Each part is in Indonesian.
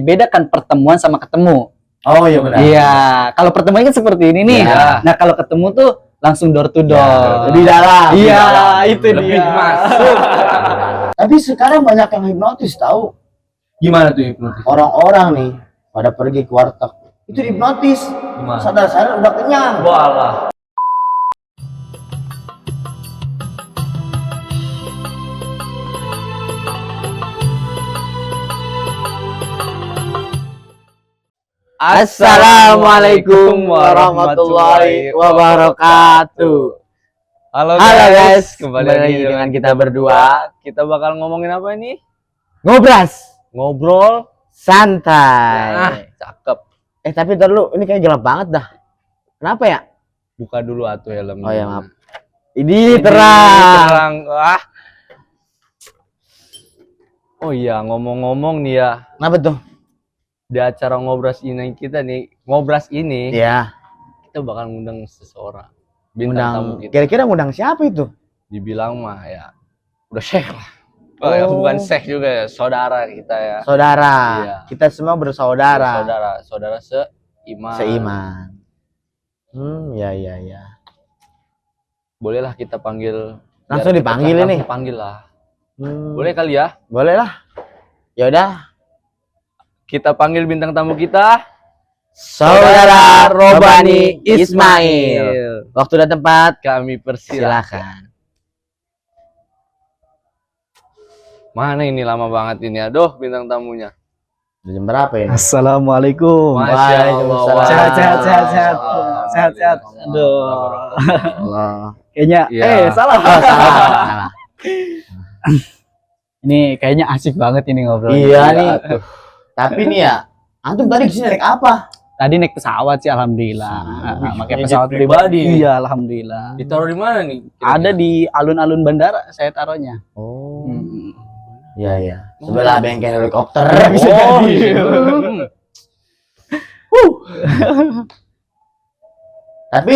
Bedakan pertemuan sama ketemu. Oh iya benar. Iya, kalau pertemuan kan seperti ini nih. Ya. Nah, kalau ketemu tuh langsung door to door. Ya, lebih dalam. Iya, itu Lebih dia. masuk. Tapi sekarang banyak yang hipnotis tahu. Gimana tuh hipnotis? Orang-orang nih pada pergi ke warteg itu hipnotis. Gimana? Sadar-sadar udah kenyang. Walah. Assalamualaikum warahmatullahi wabarakatuh. Halo Halo guys, kembali kembali lagi dengan kita berdua. Kita bakal ngomongin apa ini? Ngobras Ngobrol. santai. Cakep. Tapi ntar dulu, ini kayak gelap banget dah. Kenapa ya? Buka dulu atuh helmnya. Oh ya maaf. Ini terang. Terang. Wah. Oh iya, ngomong-ngomong nih ya, Kenapa tuh? di acara ngobras ini Ya, kita bakal ngundang seseorang. Bintang tamu ngundang. kita. Kira-kira ngundang siapa itu? Dibilang mah ya udah syekh lah. Oh, ya, bukan syekh juga ya, saudara kita ya. Saudara. Iya. Kita semua bersaudara. Saudara seiman. Seiman. Ya. Bolehlah kita panggil. Langsung biar dipanggil cepet, ini? langsung panggil lah. Hmm, Boleh kali ya? Boleh lah. Ya udah. Kita panggil bintang tamu kita, Saudara Robani Ismail. Waktu dan tempat kami persilahkan. silakan. Mana ini lama banget ini, aduh bintang tamunya. Udah jam berapa ini? Assalamualaikum. Masya Allah. Sehat. Sehat. Aduh. Allah. Kayaknya Iya. salah. Salah. Ini kayaknya asik banget ini ngobrol. Iya nih. Tapi nih ya, antum tadi kesini naik apa? Tadi naik pesawat sih alhamdulillah. Pakai naik pesawat jet pribadi. pribadi. Iya, alhamdulillah. Ditaruh di mana nih? Ada di alun-alun bandara saya taruhnya. Oh. Hmm. Iya. Sebelah bengkel helikopter. Oh, Tapi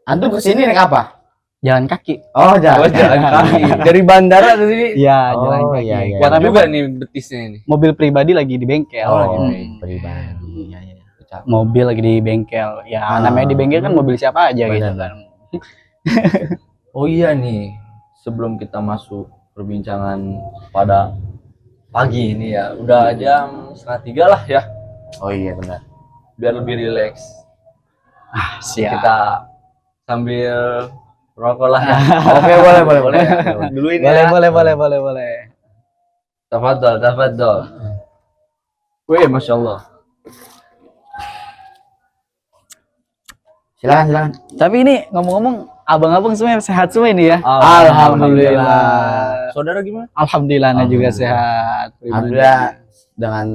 antum kesini naik apa? Jalan kaki. Oh, jalan kaki. Dari bandara ke sini. Iya, Oh, jalan kaki. iya, iya. Kuat Karena juga memang nih betisnya ini. mobil pribadi lagi di bengkel. Oh, Hmm. pribadi. Iya. Mobil lagi di bengkel. Ya, namanya di bengkel kan mobil siapa aja gitu Benar. kan. Oh iya nih, sebelum kita masuk perbincangan pada pagi ini ya, udah jam 2:30 lah ya, Oh iya benar. biar lebih rileks. Siap. Kita sambil rokok lah ya. Oke, boleh. Ya. Dulu ini ya. Boleh. Tafadhol. Wih, Masya Allah. Silakan. Tapi ini ngomong-ngomong, abang-abang semua sehat semua ini ya? Alhamdulillah. Saudara gimana? Alhamdulillah, Ana juga Alhamdulillah. sehat. Alhamdulillah dengan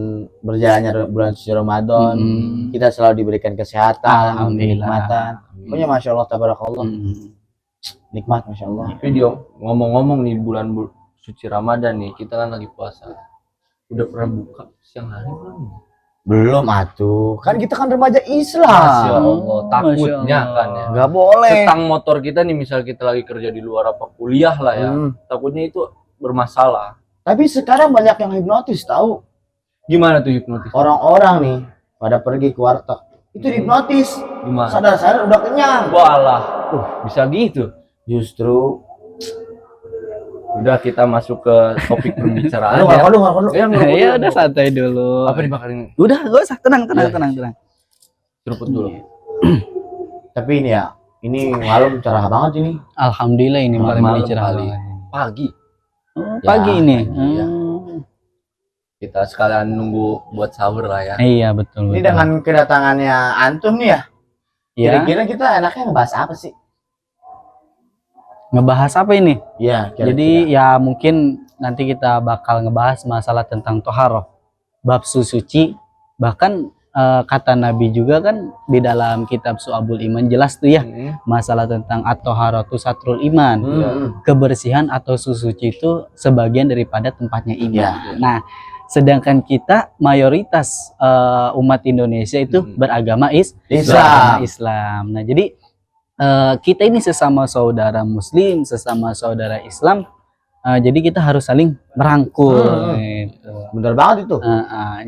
berjalannya bulan suci Ramadan, kita selalu diberikan kesehatan, Alhamdulillah. kenikmatan. Pokoknya Masya Allah, tabarakallah. Nikmat Masya Allah. Video ngomong-ngomong nih suci Ramadan nih, kita kan lagi puasa. Udah pernah buka siang hari belum? Belum atuh. Kan kita kan remaja Masya Islam. Allah, takutnya Masya Allah. kan ya. Nggak boleh. Setang motor kita nih, misal kita lagi kerja di luar apa kuliah lah ya, takutnya itu bermasalah. Tapi sekarang banyak yang hipnotis tahu. Gimana tuh hipnotis? Orang-orang nih pada pergi ke warteg itu hipnotis. Gimana? Sadar-sadar udah kenyang. Walah, bisa gitu. Justru. Udah, kita masuk ke topik pembicaraan Aduh, ya. aduh. Ya, ngerokok Ya dulu. udah santai dulu. Apa dibakarin? Udah, gak usah, tenang. Iya. Seruput dulu. Tapi ini ya, ini malam cerah banget ini. Alhamdulillah ini malam Malam ini cerah kali. banget. Pagi Pagi ini. iya. kita sekalian nunggu buat sahur lah ya. Iya betul. Ini dengan kedatangannya antum nih ya. ya, Kira-kira kita enaknya ngebahas apa sih? ngebahas apa ini? Iya, Jadi ya mungkin nanti kita bakal ngebahas masalah tentang toharoh, bab suci. Bahkan kata Nabi juga kan di dalam kitab Su'abul Iman jelas tuh ya, masalah tentang at-toharatu satrul iman. Kebersihan atau suci itu sebagian daripada tempatnya iman. Nah, sedangkan kita mayoritas umat Indonesia itu beragama Islam. Nah, jadi kita ini sesama saudara Muslim, sesama saudara Islam, Jadi kita harus saling merangkul. Gitu. Bener banget itu.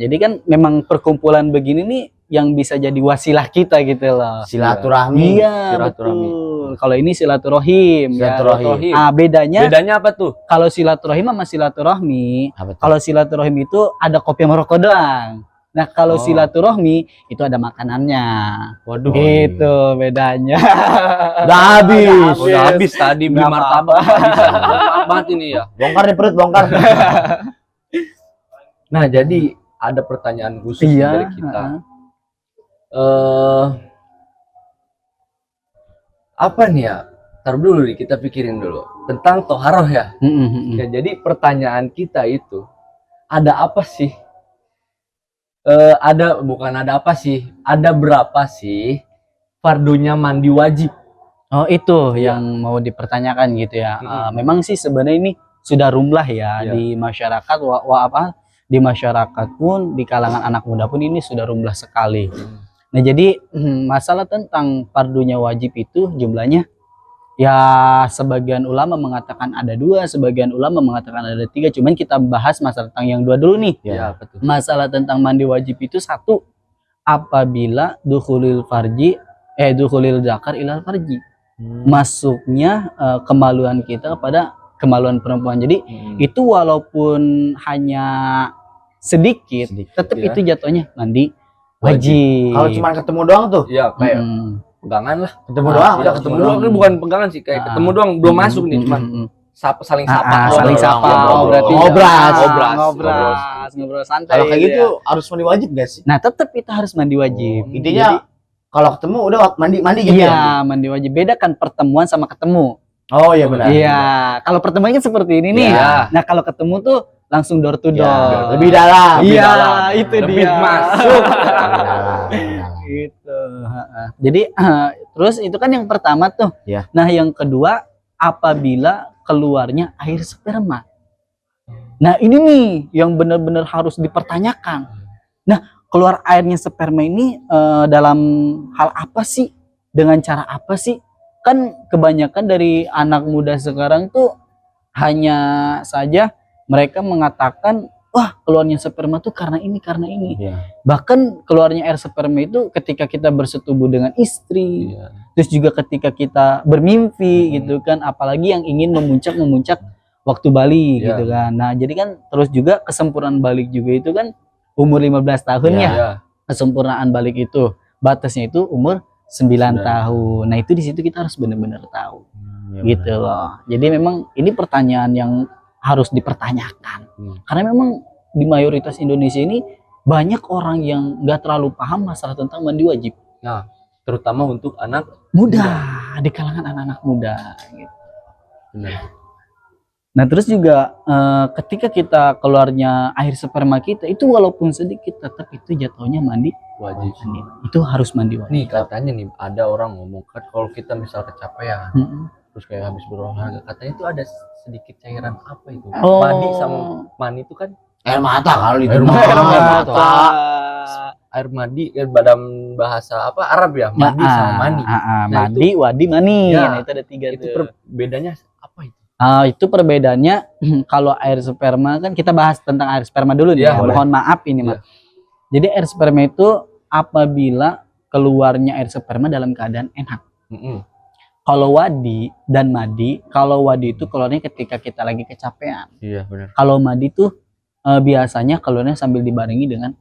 Jadi kan memang perkumpulan begini nih yang bisa jadi wasilah kita gitu loh. Silaturahmi. Iya, Silaturahmi. betul. Kalau ini silaturahim. Silaturahim. Ya. Bedanya Apa tuh? kalau silaturahim sama silaturahmi. Apa tuh? Kalau silaturahim itu ada kopi sama rokok doang. Nah, kalau silaturahmi itu ada makanannya. Waduh. Gitu bedanya. Udah habis. Udah habis tadi beli Nggak martabak. Maaf banget ini ya. Bongkar nih perut, bongkar. Nah, jadi ada pertanyaan khusus dari kita. Apa nih ya? Taruh dulu nih, kita pikirin dulu tentang toharoh ya. Ya, jadi pertanyaan kita itu ada apa sih? Ada berapa sih fardunya mandi wajib? Oh, itu yang mau dipertanyakan gitu ya. Memang sih sebenarnya ini sudah rumlah ya di masyarakat di masyarakat pun, di kalangan anak muda pun ini sudah rumlah sekali. Nah, jadi masalah tentang fardunya wajib itu jumlahnya ya sebagian ulama mengatakan ada 2, sebagian ulama mengatakan ada 3. Cuman kita bahas masalah tentang yang 2 dulu nih. Ya, betul. Masalah tentang mandi wajib itu 1, apabila dukhulil zakar ilal farji. Masuknya kemaluan kita kepada kemaluan perempuan. Jadi itu walaupun hanya sedikit. Tetap ya. itu jatuhnya mandi wajib. Kalau cuma ketemu doang tuh. Iya, kayak pegangan lah. Ketemu doang, Udah ketemu doang, ini bukan pegangan sih, kayak ketemu doang, belum masuk nih, cuma saling sapa. Saling sapa. Ngobrol. Berarti ngobrol santai. Kalau kayak gitu harus mandi wajib gak sih? Nah, tetap kita harus mandi wajib. Intinya kalau ketemu udah mandi gitu ya. Iya, mandi wajib. Beda kan pertemuan sama ketemu. Oh iya benar. Iya, kalau pertemuan kan seperti ini nih. Iya. Nah, kalau ketemu tuh langsung door to door. Lebih dalam. Iya, dalam. itu Lebih dia. masuk. Gitu. Jadi terus itu kan yang pertama tuh. Iya. Nah, yang kedua apabila keluarnya air sperma. Nah, ini nih yang benar-benar harus dipertanyakan. Nah, keluar airnya sperma ini dalam hal apa sih? Dengan cara apa sih? Kan kebanyakan dari anak muda sekarang tuh hanya saja mereka mengatakan, wah keluarnya sperma tuh karena ini. Iya. Bahkan keluarnya air sperma itu ketika kita bersetubuh dengan istri, terus juga ketika kita bermimpi gitu kan, apalagi yang ingin memuncak waktu balik gitu kan. Nah, jadi kan terus juga kesempurnaan balik juga itu kan umur 15 tahun ya. Kesempurnaan balik itu batasnya itu umur 9 tahun. Nah, itu di situ kita harus benar-benar tahu. Gitu loh. Jadi memang ini pertanyaan yang harus dipertanyakan. Karena memang di mayoritas Indonesia ini banyak orang yang nggak terlalu paham masalah tentang mandi wajib. Nah, terutama untuk anak muda, di kalangan anak-anak muda gitu. Benar. Nah, terus juga ketika kita keluarnya air sperma kita itu walaupun sedikit tetap itu jatuhnya mandi wajib. Itu harus mandi wajib. Nih katanya nih ada orang ngomong kan kalau kita misal kecapean terus kayak habis berolahraga katanya itu ada sedikit cairan apa itu? Mandi sama mani itu kan air mata kalau itu. Air mata. Air mandi dalam bahasa apa Arab ya, mandi sama mani. Mandi, wadi, mani. Nah, itu ada 3 itu tuh. bedanya apa itu? Itu perbedaannya kalau air sperma kan kita bahas tentang air sperma dulu nih. Mohon maaf ini Mas. Jadi air sperma itu apabila keluarnya air sperma dalam keadaan enak. Kalau wadi dan madi, kalau wadi itu keluarnya ketika kita lagi kecapean. Iya benar. Kalau madi tuh biasanya keluarnya sambil dibarengi dengan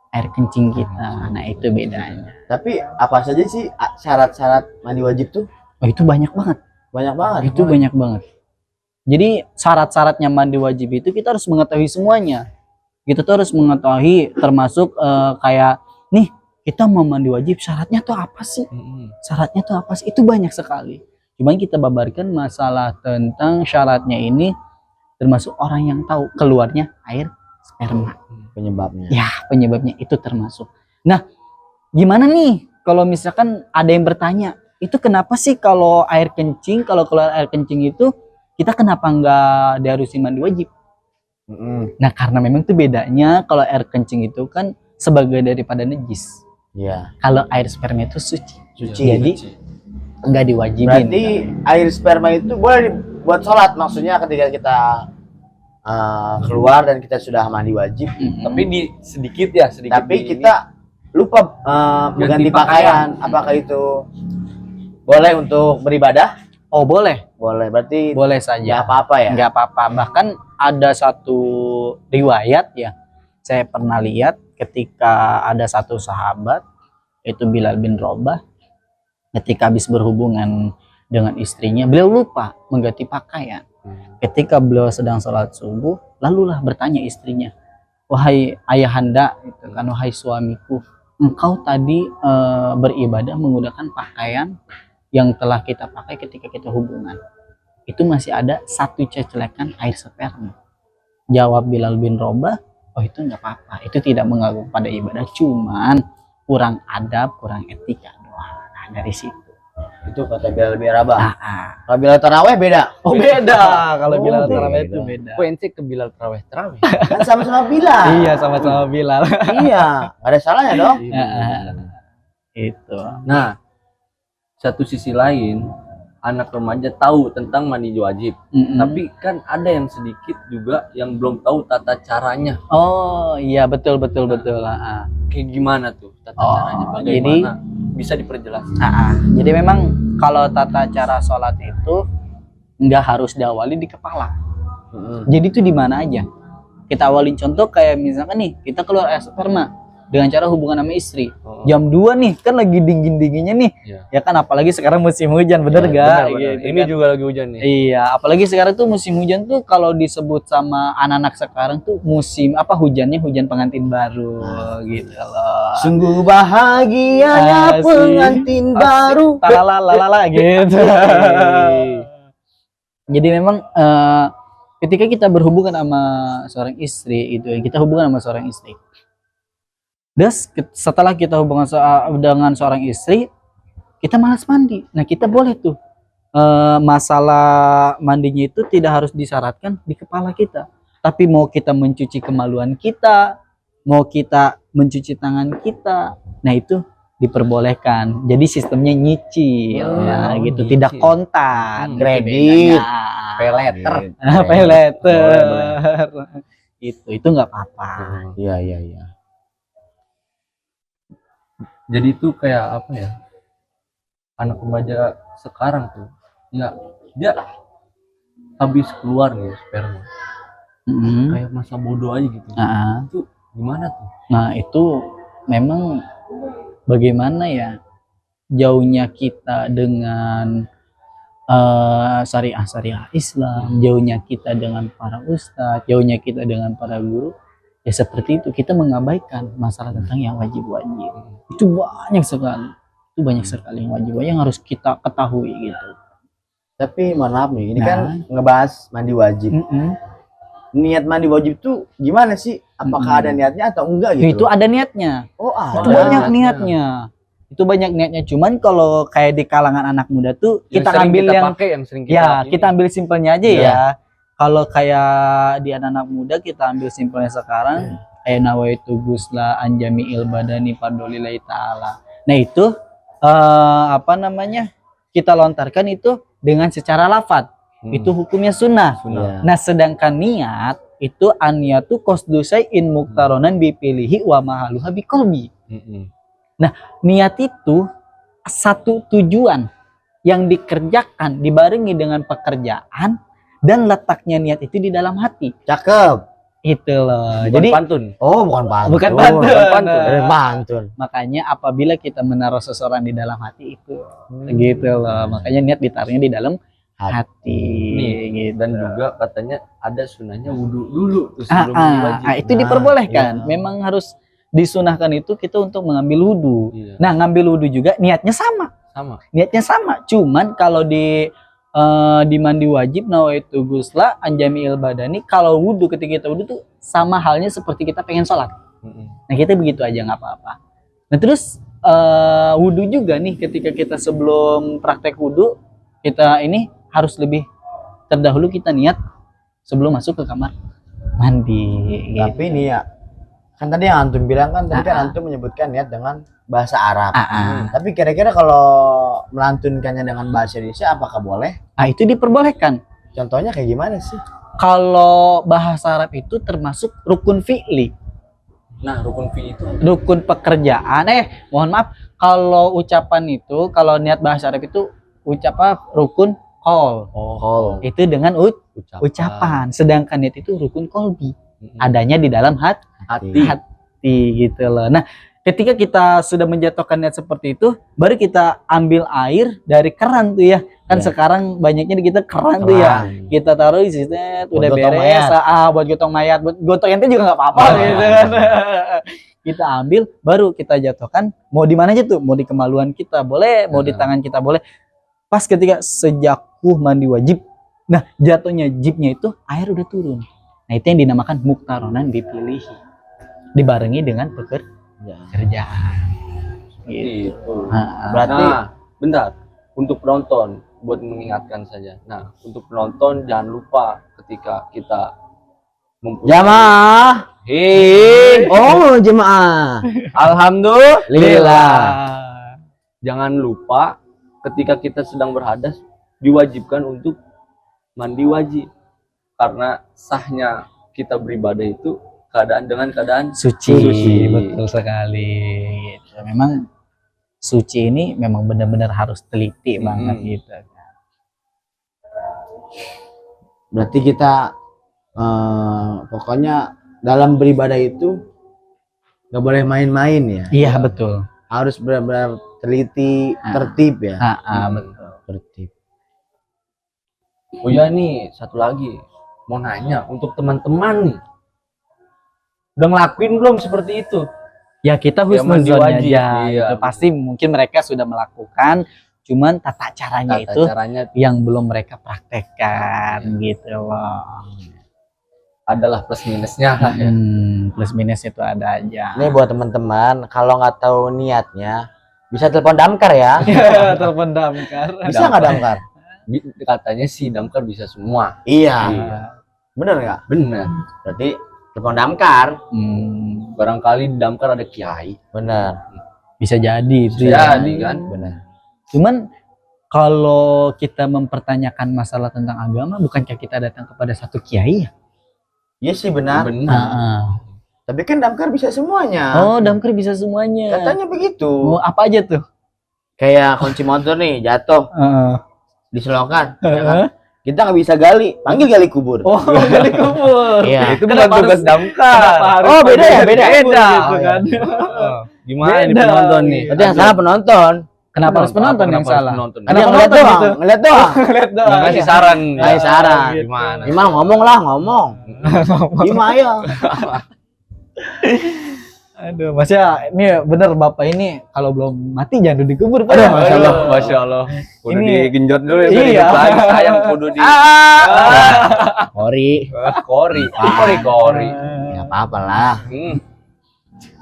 air kencing kita. Nah, itu bedanya. Tapi apa saja sih syarat-syarat mandi wajib tuh? Oh, itu banyak banget. Banyak banget. Itu banyak banget. Jadi syarat-syaratnya mandi wajib itu kita harus mengetahui semuanya. Kita tuh harus mengetahui termasuk kayak nih kita mau mandi wajib syaratnya tuh apa sih? Syaratnya tuh apa sih? Itu banyak sekali. Cuman kita babarkan masalah tentang syaratnya ini termasuk orang yang tahu keluarnya air sperma. Penyebabnya. Ya, penyebabnya itu termasuk. Nah, gimana nih kalau misalkan ada yang bertanya, itu kenapa sih kalau air kencing, kalau keluar air kencing itu kita kenapa nggak diharusin mandi wajib? Nah, karena memang itu bedanya kalau air kencing itu kan sebagai daripada najis. Iya. Kalau air sperma itu suci. Suci. Jadi nggak diwajibin. Berarti air sperma itu boleh buat sholat, maksudnya ketika kita keluar dan kita sudah mandi wajib, Tapi sedikit tapi di kita lupa mengganti pakaian. Apakah itu boleh untuk beribadah? Oh boleh, Boleh, berarti boleh nggak saja. apa-apa ya? Nggak apa-apa. Bahkan ada satu riwayat ya, saya pernah lihat ketika ada satu sahabat, itu Bilal bin Rabah, ketika habis berhubungan dengan istrinya, beliau lupa mengganti pakaian. Ketika beliau sedang sholat subuh, lalulah bertanya istrinya, wahai ayahanda, gitu kan, wahai suamiku, engkau tadi beribadah menggunakan pakaian yang telah kita pakai ketika kita hubungan. Itu masih ada satu cecelekan air sperma. Jawab Bilal bin Rabah, oh itu nggak apa-apa, itu tidak mengganggu pada ibadah, cuman kurang adab, kurang etika doang. Nah, dari situ. Itu kata Bilal bin Rabah. Kalau Bilal taraweh beda. Oh beda, kalau Oh, Bilal beda. taraweh itu beda. Kuenci ke Bilal terawih. Kan sama-sama Bilal. Iya, sama-sama Bilal. Iya, nggak ada salahnya dong. Itu. Nah, satu sisi lain, anak remaja tahu tentang mandi wajib. Tapi kan ada yang sedikit juga yang belum tahu tata caranya. Oh iya, betul. Kayak gimana tuh tata Oh, caranya? jadi- Bagaimana? Bisa diperjelas. Jadi memang kalau tata cara sholat itu nggak harus diawali di kepala. Jadi itu di mana aja. Kita awalin contoh kayak misalkan nih, kita keluar air sperma dengan cara hubungan sama istri. Jam 2 nih, kan lagi dingin-dinginnya nih. Iya. Ya kan, apalagi sekarang musim hujan, bener Iya, gak? benar. Gitu Ini kan. juga lagi hujan nih. Iya, apalagi sekarang tuh musim hujan tuh kalau disebut sama anak-anak sekarang tuh musim apa, hujannya hujan pengantin baru gitu loh. Sungguh bahagianya Asik. pengantin baru. Talalalala gitu. Jadi memang ketika kita berhubungan sama seorang istri itu, kita hubungan sama seorang istri. Terus setelah kita hubungan dengan seorang istri, kita malas mandi. Nah, kita boleh tuh masalah mandinya itu tidak harus disyaratkan di kepala kita. Tapi mau kita mencuci kemaluan kita, mau kita mencuci tangan kita, nah itu diperbolehkan. Jadi sistemnya nyicil, ya gitu, nyicil. tidak kontan, Kredit. Pay letter. Pay letter. Boleh, Itu nggak apa-apa. Iya. Jadi itu kayak apa ya? Anak remaja sekarang tuh, ya dia habis keluar nih sperma, kayak masa bodoh aja gitu. Itu gimana tuh? Nah itu memang bagaimana ya, jauhnya kita dengan syariah Islam, jauhnya kita dengan para ustadz, jauhnya kita dengan para guru, ya seperti itu, kita mengabaikan masalah tentang yang wajib-wajib. Itu banyak sekali yang wajib yang harus kita ketahui gitu. Tapi mohon maaf nih, ini Nah. kan ngebahas mandi wajib. Niat mandi wajib tuh gimana sih? Apakah ada niatnya atau enggak gitu? Itu ada niatnya. Oh, Itu ada. banyak niatnya. Itu banyak niatnya. Cuman kalau kayak di kalangan anak muda tuh Yang kita sering ambil yang pakai, yang sering kita ya ini. kita ambil simpelnya aja Iya. ya. Kalau kayak di anak-anak muda kita ambil simpelnya sekarang, kayak nawaitu gusla anjamiil badani fardolillahi ta'ala. Nah itu kita lontarkan itu dengan secara lafadz. Itu hukumnya sunnah. Iya. Nah sedangkan niat itu aniyatu qasdu syai'in muqtaronan bipilihi wa mahaluha biqalbi. Niat itu satu tujuan yang dikerjakan dibarengi dengan pekerjaan, dan letaknya niat itu di dalam hati. Cakep. Itu loh. Bukan Jadi pantun. Oh, bukan pantun. Bukan pantun. Pantun. makanya apabila kita menaruh seseorang di dalam hati itu, gitu loh. Makanya niat ditaruhnya di dalam hati. Nih, Gitu. dan juga katanya ada sunahnya wudhu dulu tuh sebelum wajib. Itu diperbolehkan. iya. Memang harus disunahkan itu kita untuk mengambil wudhu. Iya, Nah, ngambil wudhu juga niatnya sama. sama. Niatnya sama. Cuman kalau di mandi wajib nawaitu gusla anjamiil badani, kalau wudhu ketika kita wudhu tuh sama halnya seperti kita pengen sholat. Nah, kita begitu aja nggak apa-apa. Nah, terus wudhu juga nih, ketika kita sebelum praktek wudhu, kita ini harus lebih terdahulu kita niat sebelum masuk ke kamar mandi. Tapi nih ya, kan tadi yang antum bilang kan, tadi kan antum menyebutkan niat dengan bahasa Arab. Tapi kira-kira kalau melantunkannya dengan bahasa Indonesia apakah boleh? Itu diperbolehkan. Contohnya kayak gimana sih? Kalau bahasa Arab itu termasuk rukun fi'li, Nah, rukun fi itu rukun pekerjaan. Mohon maaf, kalau ucapan itu, kalau niat bahasa Arab itu ucapan rukun qaul. Kol. Itu dengan ucapan. Sedangkan niat itu rukun qalbi. Adanya di dalam hati gitu loh. Nah, ketika kita sudah menjatuhkan niat seperti itu, baru kita ambil air dari keran tuh ya. Kan Ya. sekarang banyaknya kita keran tuh ya. Kita taruh di situ, udah gotong beres. mayat. Buat gotong mayat, buat gotong ente juga nggak apa-apa gitu kan. Kita ambil, baru kita jatuhkan. Mau di mana aja tuh? Mau di kemaluan kita boleh, mau di tangan kita boleh. Pas ketika sejakuh mandi wajib, nah jatuhnya jibnya itu air udah turun. Nah itu yang dinamakan muktaronan dipilih, dibarengi dengan pekerjaan. Gitu. itu. Berarti Nah, bentar. Untuk penonton, buat mengingatkan saja. Nah, untuk penonton jangan lupa ketika kita jamaah. Oh, jemaah. Alhamdulillah. Jangan lupa ketika kita sedang berhadas diwajibkan untuk mandi wajib. Karena sahnya kita beribadah itu dengan keadaan Suci, Suci. betul sekali. Gitu. Memang suci ini memang benar-benar harus teliti banget gitu. Berarti kita pokoknya dalam beribadah itu nggak boleh main-main ya. Iya betul. Harus benar-benar teliti, tertib ya. Betul. Tertib. Oh ya nih, satu lagi. Mau nanya untuk teman-teman nih. Udah ngelakuin belum seperti itu? Ya kita Ya, mandi husnuzon wajib, aja. iya. Itu pasti mungkin mereka sudah melakukan, cuman tata caranya Tata itu caranya yang belum mereka praktekkan gitu loh. adalah plus minusnya lah ya. Plus minus itu ada aja. Ini buat teman-teman, kalau nggak tahu niatnya, bisa telepon damkar ya. Telepon damkar. Bisa nggak damkar? Katanya sih damkar bisa semua. Iya. Iya. Bener nggak? Bener. Berarti telepon damkar. Barangkali di damkar ada kiai. Bener. Bisa jadi itu Bisa ya. jadi kan. Bener. Cuman kalau kita mempertanyakan masalah tentang agama, bukankah kita datang kepada satu kiai ya? Iya sih benar. Benar. Tapi kan damkar bisa semuanya. Oh, damkar bisa semuanya. Katanya begitu. Mau apa aja tuh? Kayak kunci motor nih jatuh, diselokan. Ya kan? Heeh. Kita nggak bisa gali, panggil gali kubur. Oh, gali kubur. Iya. Itu Kenapa bukan tugas harus- damkar. Kenapa harus Oh, beda ya, panggil beda. gali kubur Beda. gitu kan? Gimana nih Beda. penonton nih? Berarti yang salah penonton. Kenapa harus penonton yang Kenapa harus salah? penonton? Kenapa Dia ngeliat penonton doang, gitu? ngeliat doang. Lihat doang. Ngasih Iya. saran. Ngasih saran. Gimana? Gimana ngomong lah, ngomong. Gimana ya? Aduh, Masya, ini bener Bapak ini kalau belum mati jangan dikubur Pak. Aduh, Masya Allah, Aduh. Masya Allah. Kudu Ini- digenjot dulu ya, Iya. hidup lagi sayang kudu di Kori. kori. Nggak apa-apa lah.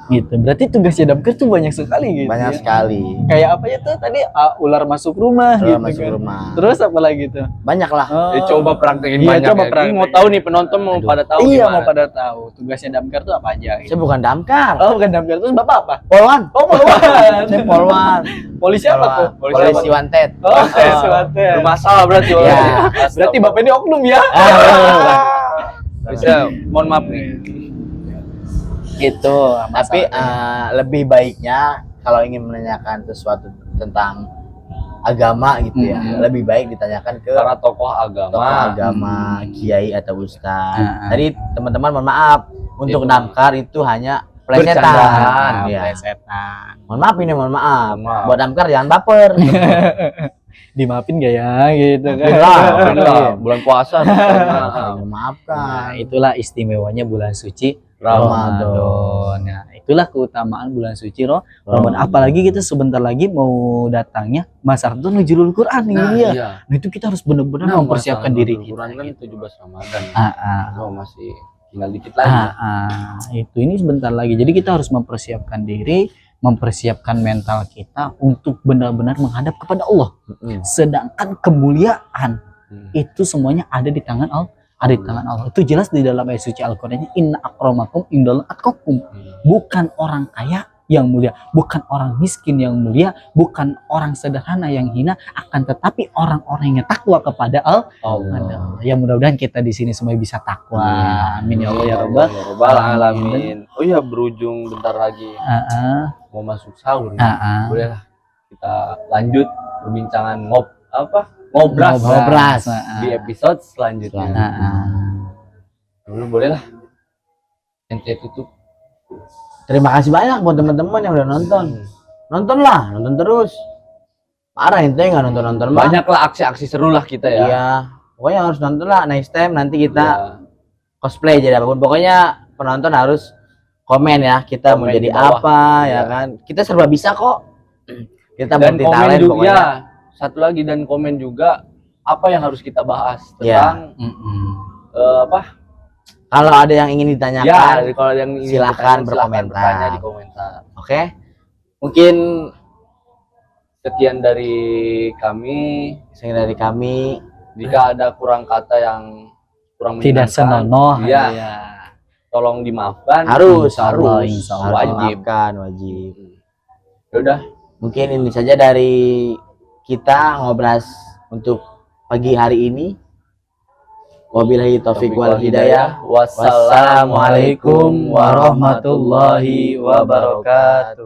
Gitu. Berarti tugasnya damkar tuh banyak sekali gitu. Banyak ya. sekali. Kayak apa ya tuh tadi ular masuk rumah Kalau gitu masuk kan. rumah. Terus apa lagi tuh? Banyak lah. Coba praktekin Iya, banyak coba ya. Ini praktekin. mau tahu nih penonton mau Aduh. pada tahu Iya, gimana. mau pada tahu tugasnya damkar tuh apa aja gitu. Saya bukan damkar. Oh, bukan damkar, terus Bapak apa? Polwan. Oh, polwan. Saya polwan. Polisi apa tuh? Polisi wanted. Oh, wanted. Bermasalah berarti. Iya. Berarti Bapak ini oknum ya? Bisa, mohon maaf nih. Gitu. Tapi lebih baiknya kalau ingin menanyakan sesuatu tentang agama gitu ya, lebih baik ditanyakan ke Para tokoh tokoh agama. agama, kiai atau ustaz. Ah. Tadi teman-teman mohon maaf untuk Itu. damkar itu hanya plesetan. Bercandaan, Ya. Plesetan. Mohon maaf ini mohon maaf. Mohon maaf. Buat damkar jangan baper. Dimaafin gak ya gitu kan? Maafin lah, bulan puasa. Maafkan. Nah, itulah istimewanya bulan suci Ramadan. Ramadan. Nah, itulah keutamaan bulan suci Ramadan. Apalagi kita sebentar lagi mau datangnya masa Ramadan nuzulul Quran ini dia. Iya. Nah, itu kita harus benar-benar mempersiapkan diri kita. Quran kan 17 Ramadan. Oh, masih tinggal dikit lagi. Itu ini sebentar lagi. Jadi kita harus mempersiapkan diri, mempersiapkan mental kita untuk benar-benar menghadap kepada Allah. Sedangkan kemuliaan itu semuanya ada di tangan Allah. Ada di tangan Allah. Itu jelas di dalam ayat suci Al-Qur'annya, inna akramakum indallahi atqakum. Bukan orang kaya yang mulia, bukan orang miskin yang mulia, bukan orang sederhana yang hina, akan tetapi orang-orang yang takwa kepada Allah. Ya mudah-mudahan kita di sini semua bisa takwa. Amin ya Allah ya Rabbal alamin. Oh iya, berujung bentar lagi. Mau masuk sahur. Boleh lah kita lanjut perbincangan ngobras di episode selanjutnya. Dulu boleh lah. Ente tutup. Terima kasih banyak buat teman-teman yang udah nonton. Nonton terus. Parah ente nggak nonton mah. Banyak lah aksi-aksi seru lah kita ya. Iya. Pokoknya harus nonton lah. Next time nanti kita cosplay jadi apapun. Pokoknya penonton harus komen ya. Kita mau jadi apa ya kan. Kita serba bisa kok. Kita dan multi talent juga, pokoknya. Satu lagi, dan komen juga apa yang harus kita bahas tentang Kalau ada yang ingin ditanyakan, kalau ada yang ingin silahkan bertanya berkomentar di komentar. Oke? Mungkin sekian dari kami. Jika ada kurang kata yang kurang tidak senonoh, tolong dimaafkan. Harus wajib. Ya udah, mungkin ini saja dari kita ngobras untuk pagi hari ini. Wabillahi taufiq wal hidayah. Wassalamualaikum warahmatullahi wabarakatuh.